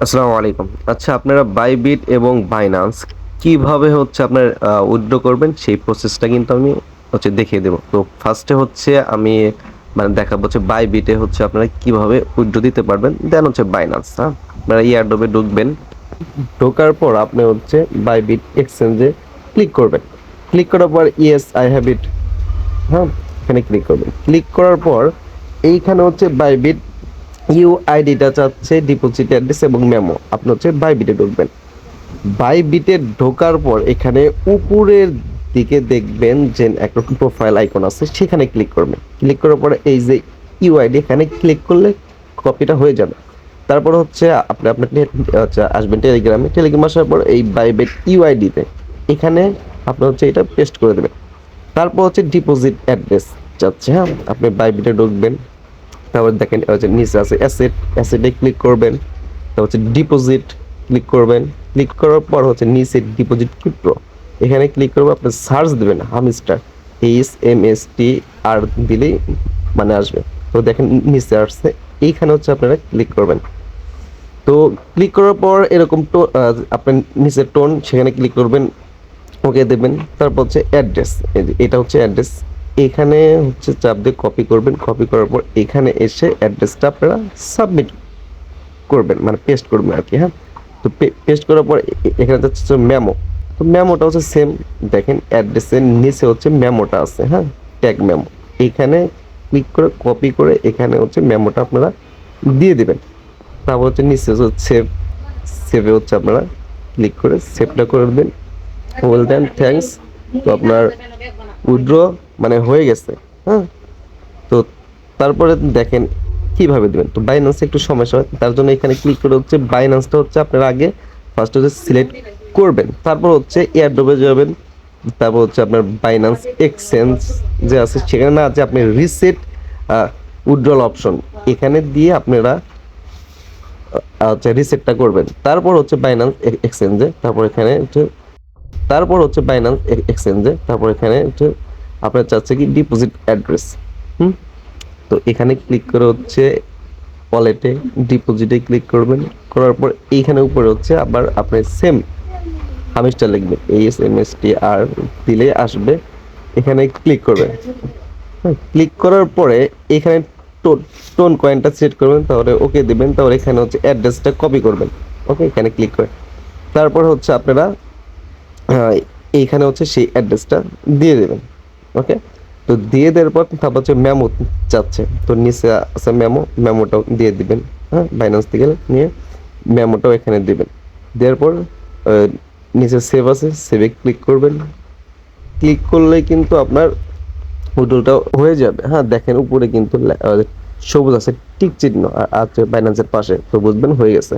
আসসালামু আলাইকুম। আচ্ছা, আপনারা বাইবিট এবং বাইন্যান্স কিভাবে হচ্ছে আপনার উইথড্র করবেন সেই প্রসেসটা কিন্তু আমি দেখিয়ে দেব। তো ফার্স্টে হচ্ছে আমি মানে দেখাবো হচ্ছে বাইবিটে হচ্ছে আপনারা কিভাবে উইথড্র দিতে পারবেন। দেন হচ্ছে বাইন্যান্স, হ্যাঁ? আপনারা ইয়ারড্রপে ঢুকবেন। ঢোকার পর আপনি হচ্ছে বাইবিট এক্সচেঞ্জে ক্লিক করবেন। ক্লিক করার পর ইয়েস আই হ্যাভ ইট, হ্যাঁ, এখানে ক্লিক করবেন। ক্লিক করার পর এইখানে হচ্ছে বাইবিট ইউআইডিটা চাচ্ছে ডিপোজিট অ্যাড্রেস এবং মেমো। আপনি হচ্ছে বাইবিটে ঢুকবেন। বাইবিটে ঢোকার পর এখানে উপরের দিকে দেখবেন যে একটা প্রোফাইল আইকন আছে, সেখানে ক্লিক করবেন। ক্লিক করার পরে এই যে ইউআইডি, এখানে ক্লিক করলে কপিটা হয়ে যাবে। তারপর হচ্ছে আপনি আপনার আসবেন টেলিগ্রামে। টেলিগ্রাম আসার পর এই বাইবিট ইউআইডিতে এখানে আপনি হচ্ছে এটা পেস্ট করে দেবেন। তারপর হচ্ছে ডিপোজিট অ্যাড্রেস চাচ্ছে, হ্যাঁ, আপনি বাইবিটে ঢুকবেন। তারপর দেখেন নিচে আছে অ্যাসেট, অ্যাসেটে ক্লিক করবেন। তারপর হচ্ছে ডিপোজিট ক্লিক করবেন। ক্লিক করার পর হচ্ছে নিচে ডিপোজিট উইথড্র, এখানে ক্লিক করবো। আপনি সার্চ দেবেন হামস্টার, HMSTR দিলেই মানে আসবে। তো দেখেন নিচে আসছে, এইখানে হচ্ছে আপনারা ক্লিক করবেন। তো ক্লিক করার পর এরকম আপনার নিচের টোন, সেখানে ক্লিক করবেন, ওকে দেবেন। তারপর হচ্ছে অ্যাড্রেস, এটা হচ্ছে অ্যাড্রেস, এখানে হচ্ছে চাপ দিয়ে কপি করবেন। কপি করার পর এখানে এসে অ্যাড্রেসটা আপনারা সাবমিট করবেন, মানে পেস্ট করবেন আর কি, হ্যাঁ। তো পেস্ট করার পর এখানে হচ্ছে মেমো। তো মেমোটা হচ্ছে সেম, দেখেন অ্যাড্রেসের নিচে হচ্ছে মেমোটা আছে, হ্যাঁ, ট্যাগ মেমো। এখানে ক্লিক করে কপি করে এখানে হচ্ছে মেমোটা আপনারা দিয়ে দিবেন। তারপর হচ্ছে নিচে হচ্ছে সেভ, সেভে হচ্ছে আপনারা ক্লিক করে সেভটা করে দেবেন। Well then, thanks. তো আপনার উইথড্র মানে হয়ে গেছে, হ্যাঁ। তো তারপরে দেখেন কিভাবে দেবেন। তো বাইন্যান্সে একটু সমস্যা হয়, তার জন্য এখানে ক্লিক করে হচ্ছে বাইন্যান্সটা হচ্ছে আপনার আগে ফার্স্ট হচ্ছে সিলেক্ট করবেন। তারপর হচ্ছে এয়ারড্রপে যাবেন। তারপর হচ্ছে আপনার বাইন্যান্স এক্সচেঞ্জ যে আছে সেখানে না আছে আপনি রিসেট উইথড্রল অপশন, এখানে দিয়ে আপনারা হচ্ছে রিসেটটা করবেন। তারপর হচ্ছে বাইন্যান্স এক্সচেঞ্জে, তারপর এখানে হচ্ছে তারপর এখানে হচ্ছে আপনার চাচ্ছে কি ডিপোজিট অ্যাড্রেস, তো এখানে ক্লিক করে হচ্ছে ওয়ালেটে ডিপোজিটে ক্লিক করবেন। করার পর এইখানে উপরে হচ্ছে আবার আপনি সেম হামিশটা লিখবেন, HMSTR দিলে আসবে। এখানে ক্লিক করবেন। হ্যাঁ, ক্লিক করার পরে এখানে টোন টোন কয়েনটা সেট করবেন, তাহলে ওকে দিবেন। তাহলে এখানে হচ্ছে অ্যাড্রেসটা কপি করবেন, ওকে, এখানে ক্লিক করে তারপর হচ্ছে আপনারা এইখানে হচ্ছে সেই অ্যাড্রেসটা দিয়ে দেবেন, ওকে। তো দিয়ে দেওয়ার পর তারপর হচ্ছে মেমো চাচ্ছে, তো নিচে আছে মেমো, মেমোটাও দিয়ে দিবেন, হ্যাঁ, বাইন্যান্স থেকে নিয়ে মেমোটাও এখানে দিবেন। দেওয়ার পর নিচে সেভ আছে, সেভে ক্লিক করবেন। ক্লিক করলে কিন্তু আপনার উইথড্রলটা হয়ে যাবে, হ্যাঁ। দেখেন উপরে কিন্তু সবুজ আছে টিক চিহ্ন আর আছে বাইন্যান্সের পাশে, তো বুঝবেন হয়ে গেছে।